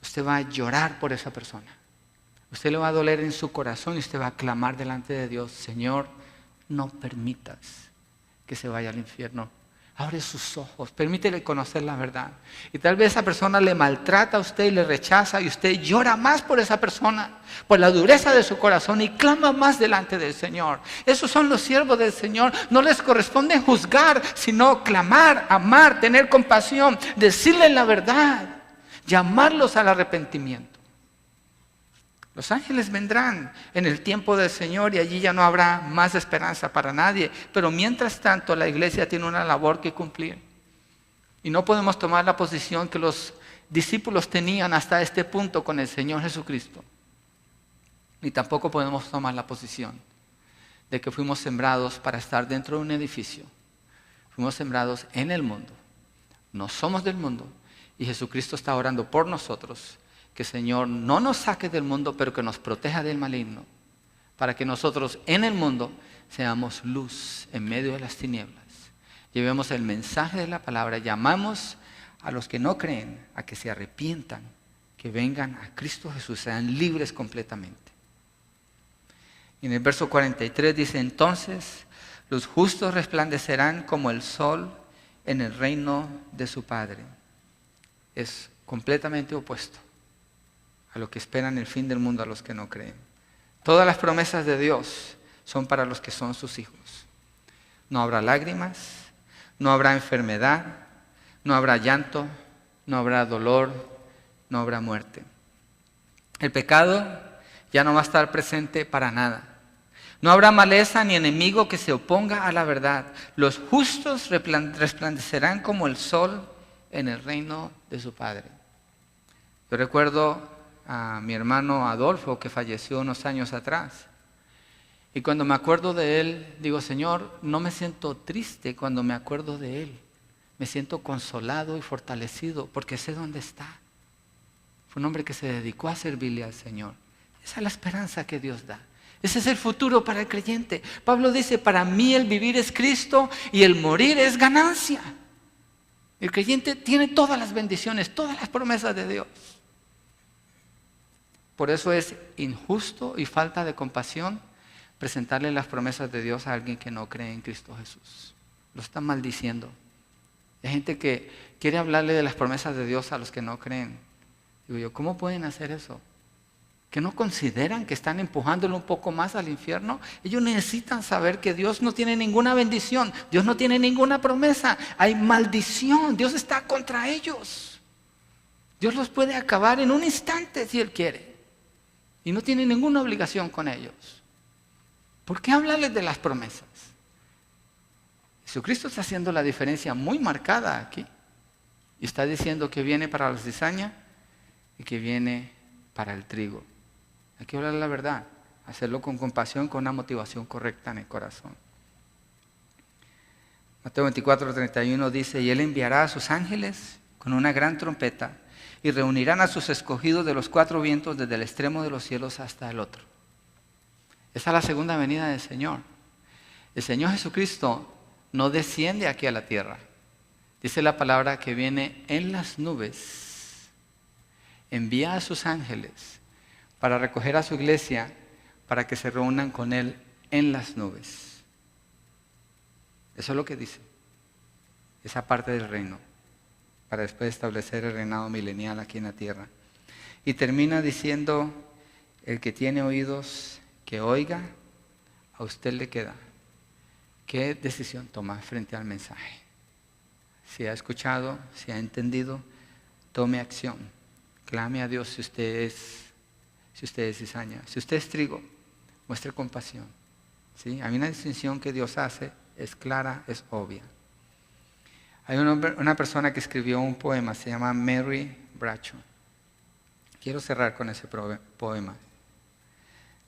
usted va a llorar por esa persona. Usted le va a doler en su corazón y usted va a clamar delante de Dios: Señor, no permitas que se vaya al infierno. Abre sus ojos, permítele conocer la verdad. Y tal vez esa persona le maltrata a usted y le rechaza, y usted llora más por esa persona, por la dureza de su corazón, y clama más delante del Señor. Esos son los siervos del Señor. No les corresponde juzgar, sino clamar, amar, tener compasión, decirles la verdad, llamarlos al arrepentimiento. Los ángeles vendrán en el tiempo del Señor y allí ya no habrá más esperanza para nadie. Pero mientras tanto la iglesia tiene una labor que cumplir. Y no podemos tomar la posición que los discípulos tenían hasta este punto con el Señor Jesucristo. Ni tampoco podemos tomar la posición de que fuimos sembrados para estar dentro de un edificio. Fuimos sembrados en el mundo. No somos del mundo. Y Jesucristo está orando por nosotros. Que el Señor no nos saque del mundo, pero que nos proteja del maligno, para que nosotros en el mundo seamos luz en medio de las tinieblas. Llevemos el mensaje de la palabra, llamamos a los que no creen a que se arrepientan, que vengan a Cristo Jesús, sean libres completamente. Y en el verso 43 dice: entonces los justos resplandecerán como el sol en el reino de su Padre. Es completamente opuesto a lo que esperan el fin del mundo a los que no creen. Todas las promesas de Dios son para los que son sus hijos. No habrá lágrimas, no habrá enfermedad, no habrá llanto, no habrá dolor, no habrá muerte. El pecado ya no va a estar presente para nada. No habrá maleza ni enemigo que se oponga a la verdad. Los justos resplandecerán como el sol en el reino de su Padre. Yo recuerdo a mi hermano Adolfo, que falleció unos años atrás. Y cuando me acuerdo de él, digo: Señor, no me siento triste cuando me acuerdo de él. Me siento consolado y fortalecido porque sé dónde está. Fue un hombre que se dedicó a servirle al Señor. Esa es la esperanza que Dios da. Ese es el futuro para el creyente. Pablo dice: para mí el vivir es Cristo y el morir es ganancia. El creyente tiene todas las bendiciones, todas las promesas de Dios. Por eso es injusto y falta de compasión presentarle las promesas de Dios a alguien que no cree en Cristo Jesús. Lo está maldiciendo. Hay gente que quiere hablarle de las promesas de Dios a los que no creen. Digo yo: ¿cómo pueden hacer eso? ¿Que no consideran que están empujándolo un poco más al infierno? Ellos necesitan saber que Dios no tiene ninguna bendición. Dios no tiene ninguna promesa. Hay maldición. Dios está contra ellos. Dios los puede acabar en un instante si Él quiere. Y no tiene ninguna obligación con ellos. ¿Por qué hablarles de las promesas? Jesucristo está haciendo la diferencia muy marcada aquí. Y está diciendo que viene para la cizaña y que viene para el trigo. Hay que hablar la verdad, hacerlo con compasión, con una motivación correcta en el corazón. Mateo 24:31 dice: y Él enviará a sus ángeles con una gran trompeta, y reunirán a sus escogidos de los cuatro vientos, desde el extremo de los cielos hasta el otro. Esa es la segunda venida del Señor. El Señor Jesucristo no desciende aquí a la tierra. Dice la palabra que viene en las nubes. Envía a sus ángeles para recoger a su iglesia, para que se reúnan con Él en las nubes. Eso es lo que dice. Esa parte del reino, para después establecer el reinado milenial aquí en la tierra. Y termina diciendo: el que tiene oídos, que oiga. A usted le queda. ¿Qué decisión toma frente al mensaje? Si ha escuchado, si ha entendido, tome acción. Clame a Dios si usted es cizaña. Si usted es trigo, muestre compasión. ¿Sí? Hay una distinción que Dios hace, es clara, es obvia. Hay una persona que escribió un poema, se llama Mary Bradshaw. Quiero cerrar con ese poema.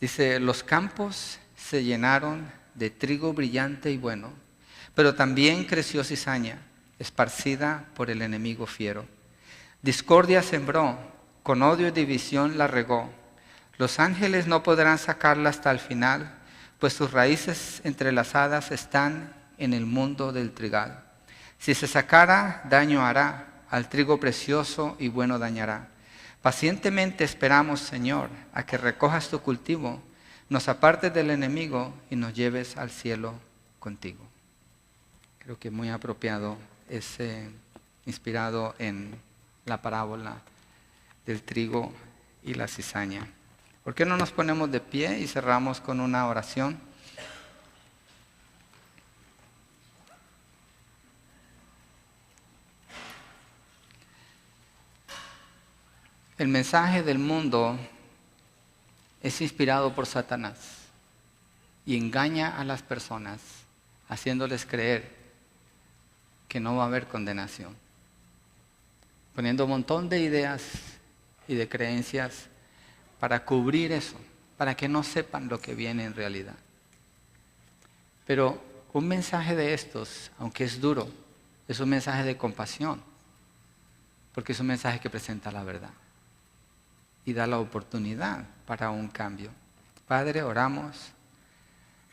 Dice: los campos se llenaron de trigo brillante y bueno, pero también creció cizaña, esparcida por el enemigo fiero. Discordia sembró, con odio y división la regó. Los ángeles no podrán sacarla hasta el final, pues sus raíces entrelazadas están en el mundo del trigal. Si se sacara, daño hará al trigo precioso y bueno dañará. Pacientemente esperamos, Señor, a que recojas tu cultivo, nos apartes del enemigo y nos lleves al cielo contigo. Creo que muy apropiado es inspirado en la parábola del trigo y la cizaña. ¿Por qué no nos ponemos de pie y cerramos con una oración? El mensaje del mundo es inspirado por Satanás y engaña a las personas haciéndoles creer que no va a haber condenación, poniendo un montón de ideas y de creencias para cubrir eso, para que no sepan lo que viene en realidad. Pero un mensaje de estos, aunque es duro, es un mensaje de compasión, porque es un mensaje que presenta la verdad y da la oportunidad para un cambio. Padre, oramos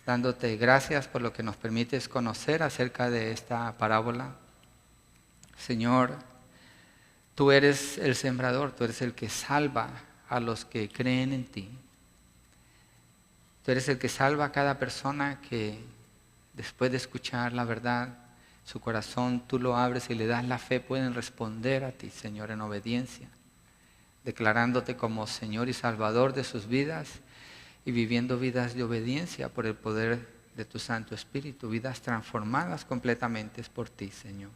dándote gracias por lo que nos permites conocer acerca de esta parábola. Señor, tú eres el sembrador, tú eres el que salva a los que creen en ti. Tú eres el que salva a cada persona que después de escuchar la verdad, su corazón tú lo abres y le das la fe, pueden responder a ti, Señor, en obediencia, declarándote como Señor y Salvador de sus vidas y viviendo vidas de obediencia por el poder de tu Santo Espíritu, vidas transformadas completamente por ti, Señor.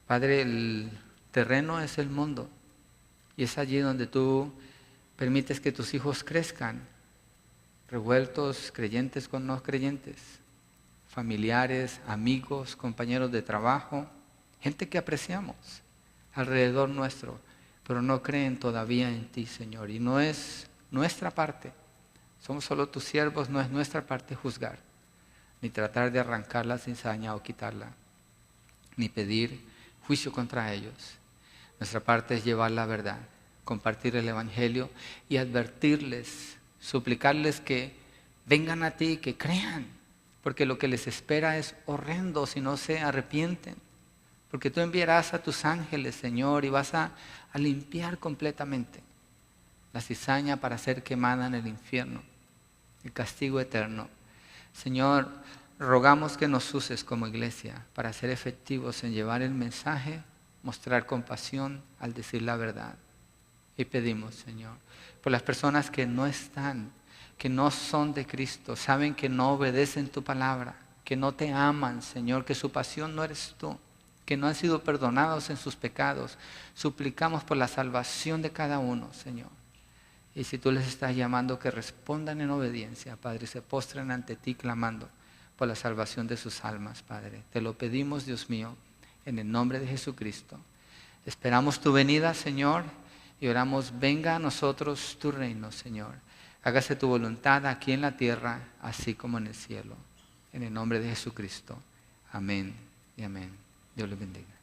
Padre, el terreno es el mundo y es allí donde tú permites que tus hijos crezcan, revueltos, creyentes con no creyentes, familiares, amigos, compañeros de trabajo, gente que apreciamos alrededor nuestro, pero no creen todavía en ti, Señor. Y no es nuestra parte, somos solo tus siervos, no es nuestra parte juzgar, ni tratar de arrancar la cizaña o quitarla, ni pedir juicio contra ellos. Nuestra parte es llevar la verdad, compartir el Evangelio y advertirles, suplicarles que vengan a ti, que crean, porque lo que les espera es horrendo si no se arrepienten. Porque tú enviarás a tus ángeles, Señor, y vas a limpiar completamente la cizaña para ser quemada en el infierno, el castigo eterno. Señor, rogamos que nos uses como iglesia para ser efectivos en llevar el mensaje, mostrar compasión al decir la verdad. Y pedimos, Señor, por las personas que no están, que no son de Cristo, saben que no obedecen tu palabra, que no te aman, Señor, que su pasión no eres tú, que no han sido perdonados en sus pecados. Suplicamos por la salvación de cada uno, Señor. Y si tú les estás llamando, que respondan en obediencia, Padre, se postren ante ti clamando por la salvación de sus almas, Padre. Te lo pedimos, Dios mío, en el nombre de Jesucristo. Esperamos tu venida, Señor, y oramos, venga a nosotros tu reino, Señor. Hágase tu voluntad aquí en la tierra, así como en el cielo. En el nombre de Jesucristo. Amén y amén. Dios les bendiga.